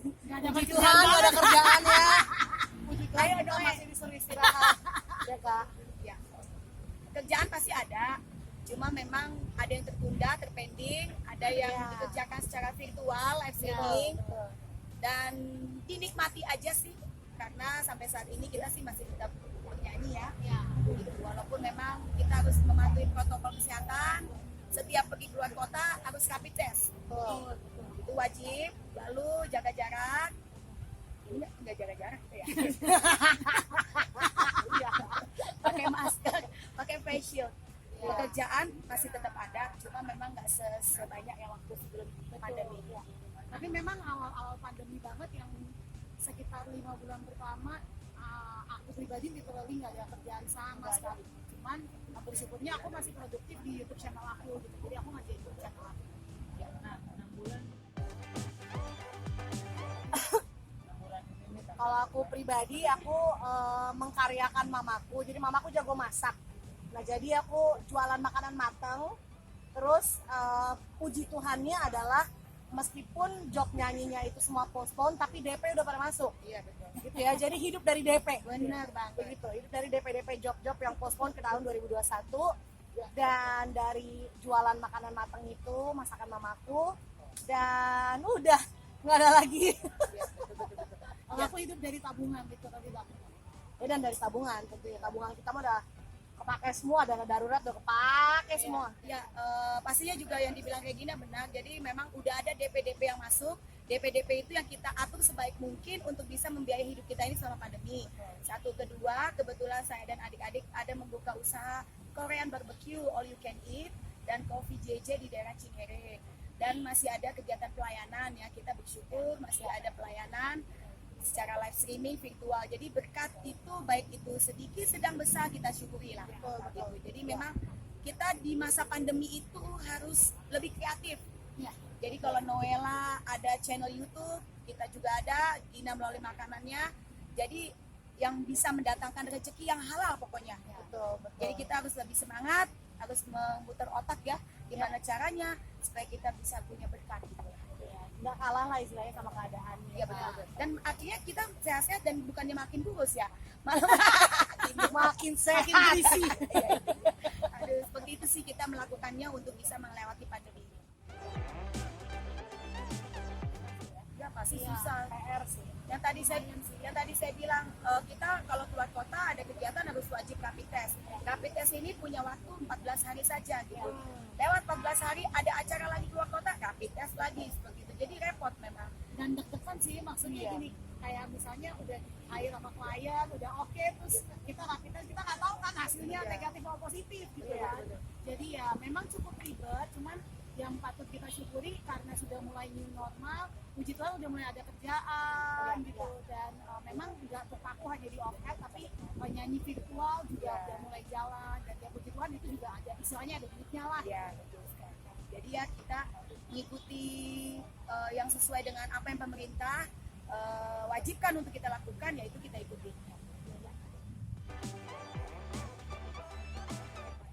Nggak ada Puji kerjaan Tuhan nggak ada banget. kerjaan ya. Puji Tuhan Ayo kita dong masih disuruh istirahat. ya kak. Ya. Kerjaan pasti ada, cuma memang ada yang tertunda, terpending, ada yang Ya. dikerjakan secara virtual, live Betul, streaming, betul. dan dinikmati aja sih, karena sampai saat ini kita sih masih tetap bernyanyi ya. Ya. Gitu. Walaupun memang kita harus mematuhi protokol kesehatan, setiap pergi keluar kota harus rapid test, Betul. itu wajib. Lalu jaga jarak, ini nggak jaga jarak ya. Iya. Pakai masker, pakai face shield. Pekerjaan masih tetap ada, cuma memang nggak sebanyak yang waktu sebelum pandemi. Ya. Tapi memang awal-awal pandemi banget yang sekitar 5 bulan pertama aku pribadi literally nggak ada kerjaan sama sekali. Cuman bersyukurnya aku masih produktif di YouTube channel aku gitu. Jadi aku ngajain YouTube channel aku. Ya, nah, 6 bulan. Kalau aku pribadi, aku mengkaryakan mamaku. Jadi mamaku jago masak. Nah jadi aku jualan makanan matang. Terus puji Tuhannya adalah meskipun job nyanyinya itu semua postpone, tapi DP udah pada masuk. Iya betul. Gitu ya. Jadi hidup dari DP. Benar banget. Begitu. Hidup dari DP job-job yang postpone ke tahun 2021. Dan dari jualan makanan matang itu, masakan mamaku. Dan udah nggak ada lagi. Iya, betul, betul, betul. Kalau aku hidup dari tabungan gitu tadi tabungan. Ya, dan dari tabungan tentunya. Tabungan kita mah udah kepake semua, dana darurat udah kepake semua. Ya, pastinya juga yang dibilang Regina benar. Jadi memang udah ada DP-DP yang masuk. DP-DP itu yang kita atur sebaik mungkin untuk bisa membiayai hidup kita ini selama pandemi. Satu, kedua, kebetulan saya dan adik-adik ada membuka usaha Korean barbecue all you can eat dan Coffee JJ di daerah Cinere. Dan masih ada kegiatan pelayanan ya, kita bersyukur masih ada pelayanan secara live streaming virtual. Jadi berkat itu baik itu sedikit sedang besar kita syukuri lah. Gitu. Jadi memang kita di masa pandemi itu harus lebih kreatif. Ya. Jadi kalau Noella ada channel YouTube, kita juga ada Gina melalui makanannya. Jadi yang bisa mendatangkan rezeki yang halal pokoknya. Betul, betul. Jadi kita harus lebih semangat, harus memutar otak ya, gimana caranya supaya kita bisa punya berkat gitu. Ya, nggak kalah lah istilahnya sama keadaannya. Iya betul. Dan akhirnya kita sehat-sehat dan bukannya makin kurus ya, malah Makin sehat. berisi. aduh, seperti itu sih kita melakukannya untuk bisa melewati pandemi ini. Ya pasti susah. PR sih. Yang tadi saya bilang kita kalau keluar kota ada kegiatan harus wajib rapid test. Rapid test ini punya waktu 14 hari saja gitu. Lewat 14 hari ada acara lagi keluar kota, rapid test lagi seperti itu. Jadi repot memang. Dan deg-degan sih maksudnya Iya. gini, kayak misalnya udah hire sama klien udah oke, terus kita nggak tahu kan hasilnya Iya. negatif atau positif gitu Iya, kan. betul. Jadi ya memang cukup ribet, cuman yang patut kita syukuri karena sudah mulai new normal, puji Tuhan udah mulai ada kerjaan gitu. Dan memang nggak terpaku hanya di off air, tapi nyanyi virtual juga udah mulai jalan. Dan ya puji Tuhan itu juga ada istilahnya ada duitnya lah. Ya betul sekali. Jadi ya kita mengikuti yang sesuai dengan apa yang pemerintah wajibkan untuk kita lakukan, yaitu kita ikuti.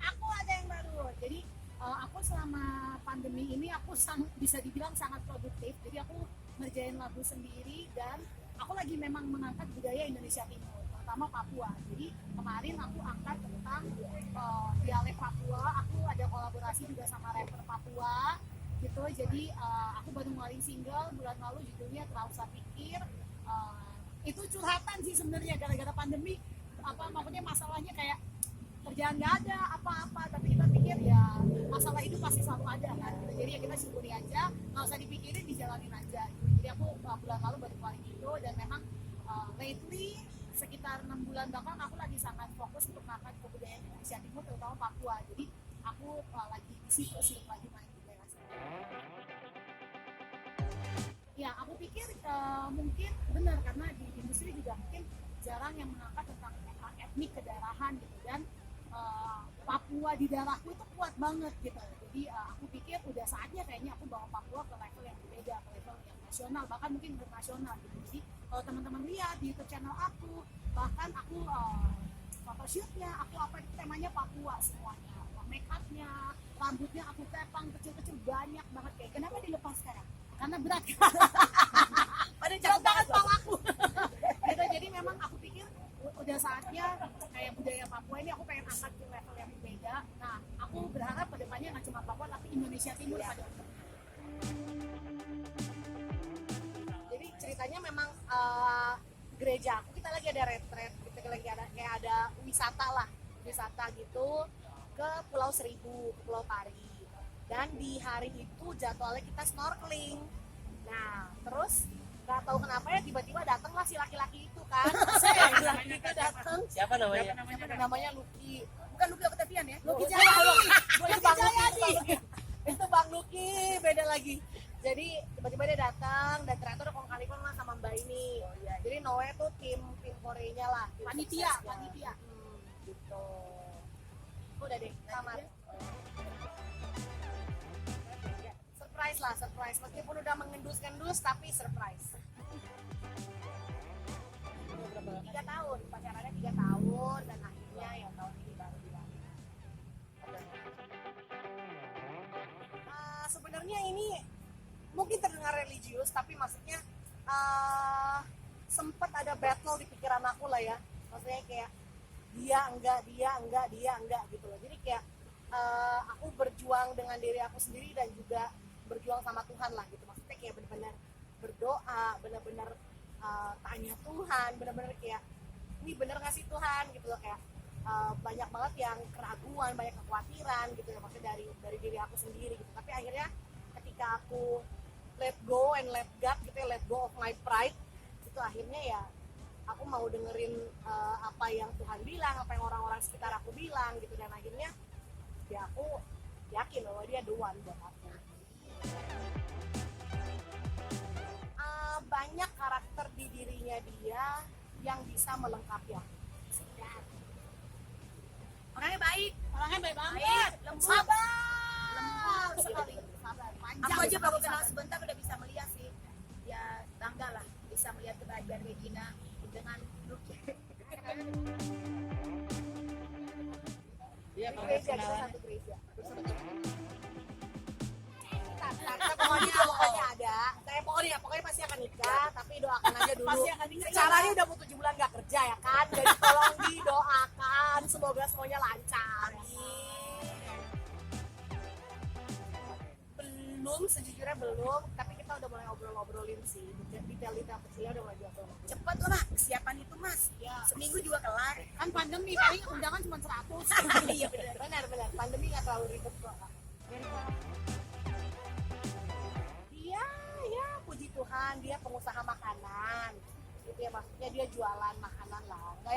Aku ada yang baru. Jadi aku selama pandemi ini aku bisa dibilang sangat produktif. Jadi aku ngerjain lagu sendiri dan aku lagi memang mengangkat budaya Indonesia Timur, terutama Papua. Jadi kemarin aku angkat tentang dialek Papua. Aku ada kolaborasi juga sama rapper Papua gitu. Jadi aku baru ngeluarin single bulan lalu judulnya Tak Usah Pikir. Itu curhatan sih sebenarnya gara-gara pandemi. Maksudnya masalahnya kayak kerjaan nggak ada apa-apa, tapi kita pikir ya masalah itu pasti selalu ada kan gitu. Jadi ya kita syukuri aja, nggak usah dipikirin, dijalanin aja gitu. Jadi aku bulan lalu baru keluarin itu dan memang lately sekitar 6 bulan belakang aku lagi sangat fokus untuk mengangkat kebudayaan Indonesia Timur terutama Papua. Jadi aku lagi di situ sih, lagi main di daerah situ. Ya aku pikir mungkin benar karena di industri juga mungkin jarang yang mengangkat tentang etnik kedaerahan gitu, dan Papua di darahku itu kuat banget gitu. Jadi aku pikir udah saatnya kayaknya aku bawa Papua ke level yang berbeda, ke level yang nasional, bahkan mungkin internasional gitu. Jadi kalau teman-teman lihat di YouTube channel aku, bahkan aku photoshootnya, aku apa itu temanya Papua semuanya, make upnya, rambutnya aku tepang kecil-kecil banyak banget kayak. Kenapa dilepas sekarang? Karena berat. ada Berat cakep banget banget bang aku. Gitu, jadi memang aku pikir udah saatnya kayak budaya Papua ini aku pengen angkat ke level yang berbeda. Nah, aku berharap kedepannya nggak cuma Papua tapi Indonesia Timur pada Jadi ceritanya memang gereja aku, kita lagi ada retret, kita lagi ada kayak ada wisata gitu ke Pulau Seribu, ke Pulau Pari. Dan di hari itu jadwalnya kita snorkeling. Nah, terus nggak tahu kenapa ya tiba-tiba datanglah si laki-laki itu kan. Laki-laki itu datang, Siapa namanya? namanya Lucky. Bukan Lucky Octavian ya? Lucky Lucky Jayadi. Lucky Jayadi. Itu Bang Lucky, beda lagi. Jadi tiba-tiba dia datang dan ternyata udah kong kali lah sama Mbak ini. Jadi Noe tuh tim Korenya lah. tim Panitia, suksesnya. panitia. Gitu. Udah deh, kamar. Surprise lah, surprise. Meskipun udah mengendus-kendus tapi surprise. 3 tahun, pacarannya 3 tahun dan akhirnya ya tahun ini baru bilang. Sebenarnya ini mungkin terdengar religius tapi maksudnya sempat ada battle di pikiran aku lah ya. Maksudnya kayak dia enggak gitu loh. Jadi kayak aku berjuang dengan diri aku sendiri dan juga berjuang sama Tuhan lah gitu. Maksudnya kayak benar-benar berdoa, benar-benar tanya Tuhan, benar-benar kayak ini bener nggak sih Tuhan gitu loh, kayak banyak banget yang keraguan, banyak kekhawatiran gitu ya, maksudnya dari diri aku sendiri gitu. Tapi akhirnya ketika aku let go and let God gitu ya, let go of my pride, itu akhirnya ya aku mau dengerin apa yang Tuhan bilang, apa yang orang-orang sekitar aku bilang gitu, dan akhirnya ya aku yakin bahwa dia the one buat aku. Banyak karakter di dirinya dia yang bisa melengkapi aku. Orangnya baik. Orangnya baik banget. Baik, lembut. Sabar. Lembut sekali. Sabar. Panjang. Aku aja baru sekali kenal sabar. sebentar udah bisa melihat sih. Ya bangga lah bisa melihat kebahagiaan Regina dengan Lucky. Iya, Di kalau gereja, kita kenalan. satu gereja. Pokoknya ada. Saya pokoknya pasti akan nikah, tapi doakan aja dulu. Pasti akan nikah. Secara ini udah mau 7 bulan gak kerja ya kan, jadi tolong didoakan, semoga semuanya lancar. Belum, sejujurnya belum, tapi kita udah mulai obrolin sih, detail-detail kecilnya udah mulai diobrolin. Cepet lah kesiapan itu mas. Ya. Seminggu juga kelar. Kan pandemi paling undangan cuma 100. Iya benar. Benar, pandemi gak terlalu ribet kok. Dia, ya puji Tuhan, dia pengusaha makanan. Gitu ya, maksudnya dia jualan makanan lah. Nggak